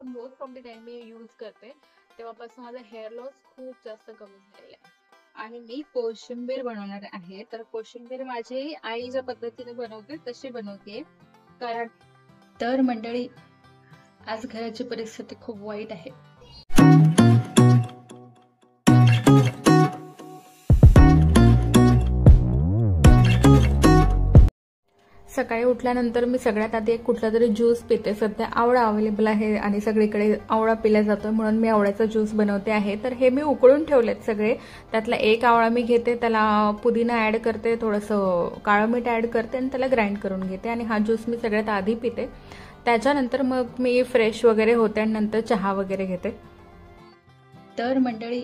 Most of the time me use करते तेव्हापासून माझा हेअर लॉस खूप जास्त कमी झालेला आहे. आणि मी कोशिंबीर बनवणार आहे. तर कोशिंबीर माझी आई ज्या पद्धतीने बनवते तशी बनवते. कारण तर मंडळी, आज घराची परिस्थिती खूप वाईट आहे. सकाळी उठल्यानंतर मी सगळ्यात आधी एक कुठला तरी ज्यूस पिते. सध्या आवळा अवेलेबल आहे आणि सगळीकडे आवळा पिला जातो, म्हणून मी आवळ्याचा ज्यूस बनवते आहे. तर हे मी उकळून ठेवलेत सगळे. त्यातला एक आवळा मी घेते, त्याला पुदिना ऍड करते, थोडंसं काळं मीठ ऍड करते आणि त्याला ग्राइंड करून घेते आणि हा ज्यूस मी सगळ्यात आधी पिते. त्याच्यानंतर मग मी फ्रेश वगैरे होते आणि नंतर चहा वगैरे घेते. तर मंडळी,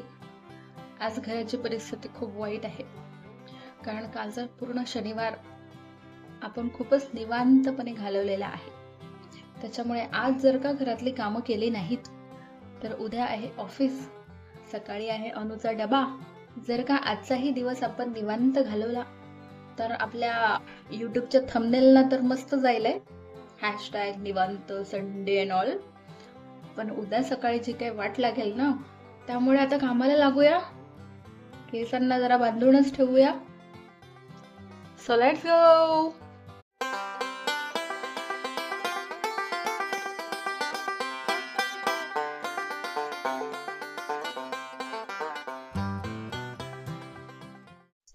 आज घराची परिस्थिती खूप वाईट आहे. कारण कालचा पूर्ण शनिवार आपण खूपच निवांतपणे घालवलेला आहे. त्याच्यामुळे आज जर का घरातली कामं केली नाहीत तर उद्या आहे ऑफिस, सकाळी आहे अनुचा डबा. जर का आजचाही दिवस आपण निवांत घालवला तर आपल्या युट्यूबच्या थंबनेलला तर मस्त जाईलय #निवांत संडे अँड ऑल. पण उद्या सकाळी जी काही वाट लागेल ना, त्यामुळे आता कामाला लागूया. केसांना जरा बांधूनच ठेवूया. So let's go.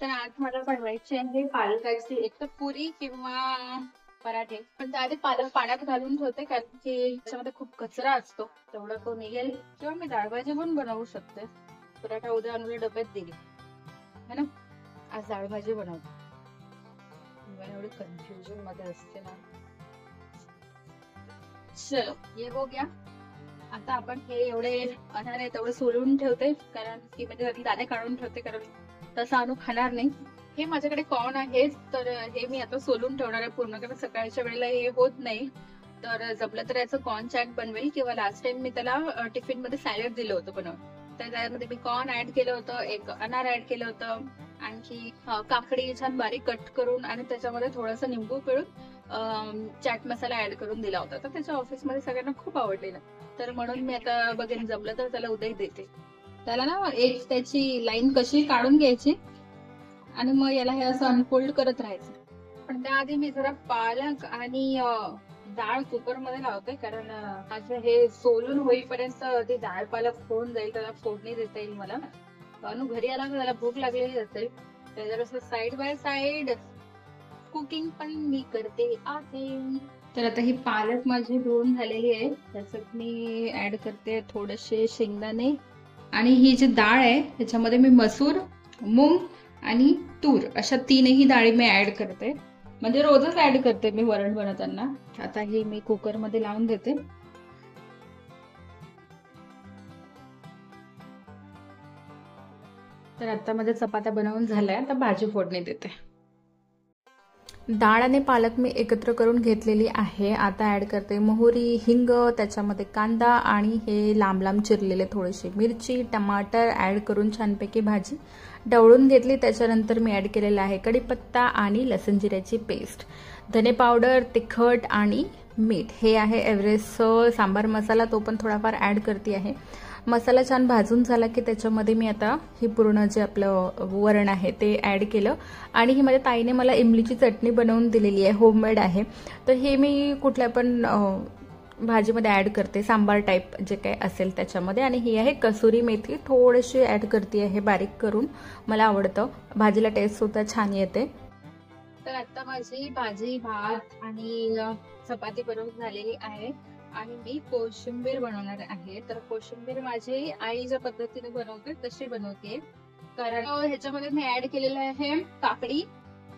तर आज मला बनवायची आहे पालकाची एक तर पुरी किंवा पराठे. पण त्याआधी पालक पाण्यात घालून ठेवते, कारण की त्याच्यामध्ये खूप कचरा असतो, तेवढा तो निघेल. किंवा मी डाळ भाजी पण बनवू शकते. पराठा उद्या आणून डब्यात दिली है ना. आज डाळ भाजी बनवते. मला एवढी कन्फ्युजन मध्ये असते ना. चलो ये हो गया. आता आपण हे एवढे अनार आहे तेवढे सोलून ठेवते, कारण की म्हणजे त्यातले दाणे काढून ठेवते, कारण तसं आणू खाणार नाही. हे माझ्याकडे कॉर्न आहे, तर हे मी आता सोलून ठेवणार आहे पूर्ण, कारण सकाळच्या वेळेला हे होत नाही. तर जमलं तर याचं कॉर्न चॅट बनवेल, किंवा लास्ट टाइम मी त्याला टिफिन मध्ये सॅलड दिलं होतं बनवून. तर त्यामध्ये मी कॉर्न ऍड केलं होतं, एक अनार ऍड केलं होतं, आणखी काकडी छान बारीक कट करून आणि त्याच्यामध्ये थोडंसं निंबू पिळून चाट मसाला ऍड करून दिला होता. तर त्याच्या ऑफिसमध्ये सगळ्यांना खूप आवडलेलं. तर म्हणून मी आता बघेन जमलं तर त्याला उद्या देते. त्याला ना एक त्याची लाईन कशी काढून घ्यायची आणि मग याला हे असं अनफोल्ड करत राहायचं. पण त्याआधी मी जरा पालक आणि डाळ कुकर मध्ये लावते, कारण माझं हे सोलून होईपर्यंत ते डाळ पालक होऊन जाईल, त्याला फोडणी देता येईल मला. अनु घरी आला त्याला भूक लागलेली असेल, त्याला असं साईड बाय साईड कुकिंग पण मी करते आहे. तर आता ही पालक माझी धुवून झालेली आहे, त्याच्यात मी ऍड करते थोडेसे शेंगदाणे. आणि ही जी डाळ आहे त्याच्यामध्ये मी मसूर, मूग आणि तूर अशा तीनही डाळी मी ऍड करते. म्हणजे रोजच ऍड करते मी वरण बनवताना. आता ही मी कुकर मध्ये लावून देते. तर आता माझ्या चपात्या बनवून झाल्या, आता भाजी फोडणी देते. डाळ आणि पालक मी एकत्र करून घेतलेली आहे. आता ऍड करते मोहरी, हिंग, त्याच्यामध्ये कांदा आणि हे लांब लांब चिरलेले थोडेसे मिरची, टमाटर ऍड करून छानपैकी भाजी ढवळून घेतली. त्याच्यानंतर मी ऍड केलेला आहे कढीपत्ता आणि लसूण जिऱ्याची पेस्ट, धने पावडर, तिखट आणि मीठ. हे आहे एव्हरेस्ट सांबार मसाला, तो पण थोडाफार ऍड करते आहे. मसाला छान भाजून झाला की त्याच्यामध्ये मी आता ही पूर्ण जे आपलं वरण आहे ते ऍड केलं. आणि ही माझ्या ताईने मला इमलीची चटणी बनवून दिलेली आहे, होममेड आहे. तर हे मी कुठल्या पण भाजीमध्ये ऍड करते, सांबार टाईप जे काही असेल त्याच्यामध्ये. आणि ही आहे कसुरी मेथी, थोडीशी ऍड करते आहे बारीक करून, मला आवडतं, भाजीला टेस्ट सुद्धा छान येते. तर आता माझी भाजी, भात आणि चपाती बनवून झालेली आहे आणि मी कोशिंबीर बनवणार आहे. तर कोशिंबीर माझी आई ज्या पद्धतीने बनवते तशी बनवते. कारण ह्याच्यामध्ये मी ऍड केलेलं आहे काकडी,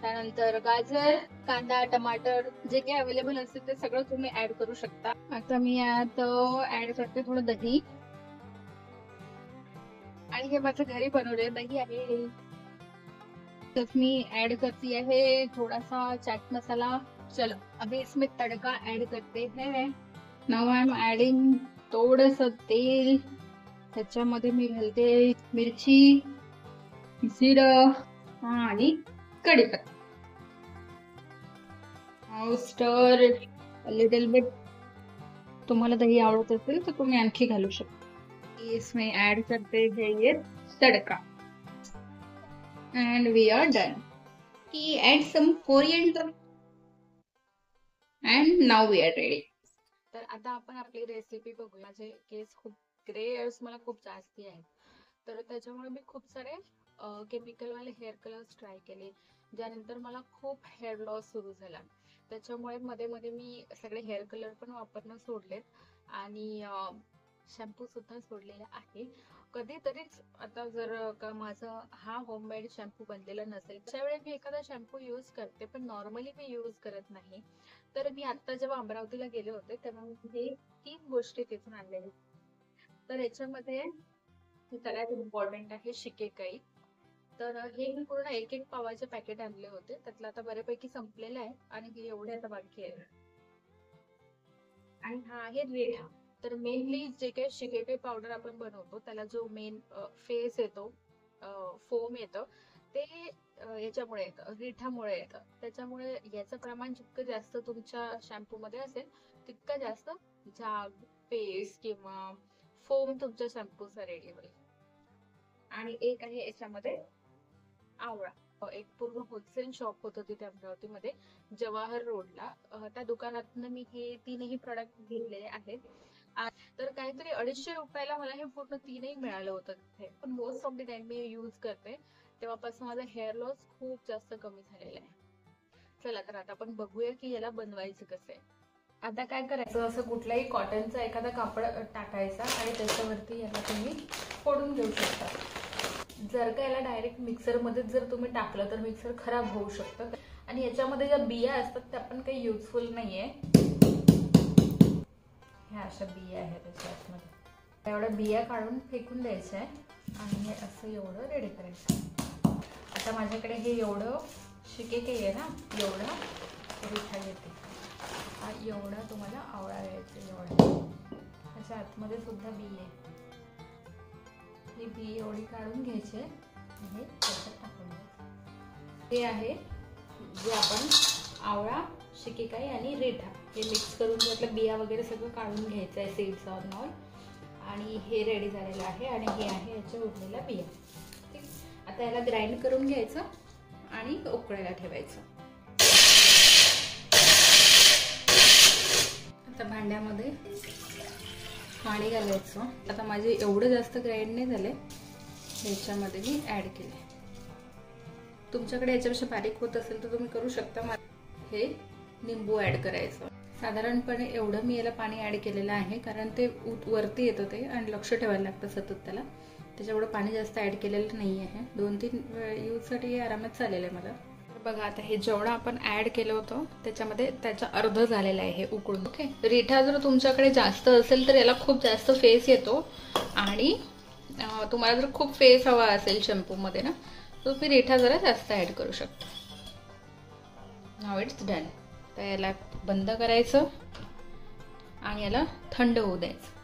त्यानंतर गाजर, कांदा, टमाटर, जे काही अवेलेबल असेल ते सगळं तुम्ही ऍड करू शकता. आता मी यात ऍड करते थोडं दही, आणि हे माझं घरी बनवलेलं दही आहे. तर मी ऍड करती है थोड़ा चाट मसाला. चलो अभी इसमें तड़का ऐड करते हैं. नाउ आई एम ऍडिंग थोडंसं तेल, त्याच्यामध्ये मी घालते मिरची, जिरं आणि कढीपत्ता. नाउ स्टर a little bit तुम्हाला दही आवडत असेल तर तुम्ही आणखी घालू शकता। इसमें ऐड करते हैं ये तड़का and we are done. Add some coriander and now we are ready. तर आता आपण आपली रेसिपी बघूया। माझे केस खूप ग्रे हेअर्स मला खूप जास्ती आहेत, तर त्याच्यामुळे मी खूप सारे केमिकल वाले हेअर कलर्स ट्राय केले, ज्यानंतर मला खूप हेअर लॉस सुरू झाला। त्याच्यामुळे मध्ये मध्ये मी सगळे हेअर कलर पण वापरणं सोडलेत आणि शॅम्पू सुद्धा सोडलेला आहे। कधीतरीच आता जर का माझा हा होममेड शॅम्पू बनलेला नसेल त्यावेळी मी एखादा शॅम्पू यूज करते, पण नॉर्मली मी यूज करत नाही। तर मी आता जेव्हा अमरावतीला गेले होते तेव्हा हे 3 गोष्टी तिथून आणलेल्या। तर याच्यामध्ये सगळ्यात इम्पॉर्टंट आहे शिकेकाई। तर हे मी पूर्ण एक एक पावाचे पॅकेट आणले होते, त्यातलं आता बऱ्यापैकी संपलेलं आहे आणि हे एवढे आता बाकी आहे। आणि हा आहे रेठा। तर मेनली जे काही शिकेकाई पावडर आपण बनवतो त्याला जो मेन फेस येतो, फोम येतं, ते याच्यामुळे येतं, रिठामुळे येतं। त्याच्यामुळे याचं प्रमाण जितकं जास्त तुमच्या शॅम्पू मध्ये असेल तितकं जास्त झाग, पेस्ट किंवा फोम तुमच्या शॅम्पूचा रेडी होईल। आणि एक आहे याच्यामध्ये आवळा। एक पूर्ण होलसेल शॉप होतं तिथे अमरावतीमध्ये जवाहर रोडला, त्या दुकानातून मी हे 3ही प्रोडक्ट घेतलेले आहेत। तर काहीतरी 250 रुपयाला मला हे पूर्ण 3ही मिळालं होतं तिथे। पण most of the time me use करते, तेव्हापासून माझा हेअर लॉस खूप जास्त कमी झालेला आहे। चला तर आता आपण बघूया की याला बनवायचं कसं आहे। आता काय करायचं, असं कुठलाही कॉटनचा एखादा कापड टाकायचा आणि त्याच्यावरती याला तुम्ही फोडून घेऊ शकता। जर का याला डायरेक्ट मिक्सरमध्ये जर तुम्ही टाकलं तर मिक्सर खराब होऊ शकतं आणि याच्यामध्ये ज्या बिया असतात त्या पण काही युजफुल नाहीये। ह्या अशा बिया आहेत त्याच्यामध्ये, एवढ्या बिया काढून फेकून द्यायच्या आहे आणि हे असं एवढं रेडी करायचं। आता माझ्याकडे हे एवढं शिकेकाई आहे ना, एवढा रिठा येते, एवढा तुम्हाला आवळा घ्यायचा, एवढा। त्याच्या आतमध्ये सुद्धा बी आहे, ही बी एवढी काढून घ्यायची आणि त्याच्यात टाकून द्यायचं। हे आहे जे आपण आवळा, शिकेकाई आणि रेठा हे मिक्स करून त्यातलं बिया वगैरे सगळं काढून घ्यायचं आहे, सीड्स ऑन ऑल। आणि हे रेडी झालेलं आहे आणि हे आहे याच्या उरलेल्या बिया। ठीक, आता याला ग्राइंड करून घ्यायचं आणि उकळायला ठेवायचं। आता भांड्यामध्ये पाणी घालायचं। आता माझे एवढं जास्त ग्राइंड नाही झाले, याच्यामध्ये मी ऍड केले। तुमच्याकडे याच्यापेक्षा बारीक होत असेल तर तुम्ही करू शकता। हे निंबू ऍड करायचं। साधारणपणे एवढं मी याला पाणी ऍड केलेलं आहे, कारण ते वरती येतं ते आणि लक्ष ठेवायला लागतं सतत त्याला, त्याच्यामुळे पाणी जास्त ऍड केलेलं नाही आहे। 2-3 यूजसाठी आरामात चालेल आहे मला। बघा आता हे जेवढं आपण ऍड केलं होतं त्याच्यामध्ये त्याचा अर्ध झालेला आहे उकळून। ओके, रिठा जर तुमच्याकडे जास्त असेल तर याला खूप जास्त फेस येतो आणि तुम्हाला जर खूप फेस हवा असेल शॅम्पू मध्ये ना, तर तुम्ही रिठा जरा जास्त ऍड करू शकता। Now it's done. तर याला बंद करायचं आणि याला थंड होऊ द्यायचं।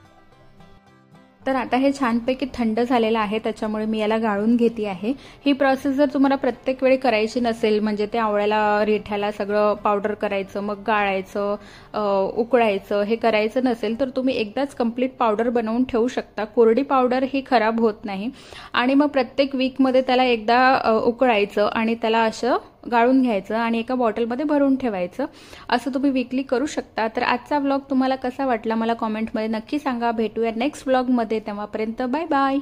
तर आता हे छानपैकी थंड झालेलं आहे, त्याच्यामुळे मी याला गाळून घेते आहे। ही प्रोसेस जर तुम्हाला प्रत्येक वेळी करायची नसेल, म्हणजे ते आवळ्याला, रिठ्याला सगळं पावडर करायचं, मग गाळायचं, उकळायचं, हे करायचं नसेल तर तुम्ही एकदाच कंप्लीट पावडर बनवून ठेवू शकता। कोरडी पावडर ही खराब होत नाही आणि मग प्रत्येक वीकमध्ये त्याला एकदा उकळायचं आणि त्याला असं गाळून घ्यायचं आणि एका बॉटलमध्ये भरून ठेवायचं। असं तुम्ही वीकली करू शकता। तर आजचा व्लॉग तुम्हाला कसा वाटला मला कमेंटमध्ये नक्की सांगा। भेटूया नेक्स्ट व्लॉगमध्ये, तेव्हापर्यंत बाय बाय।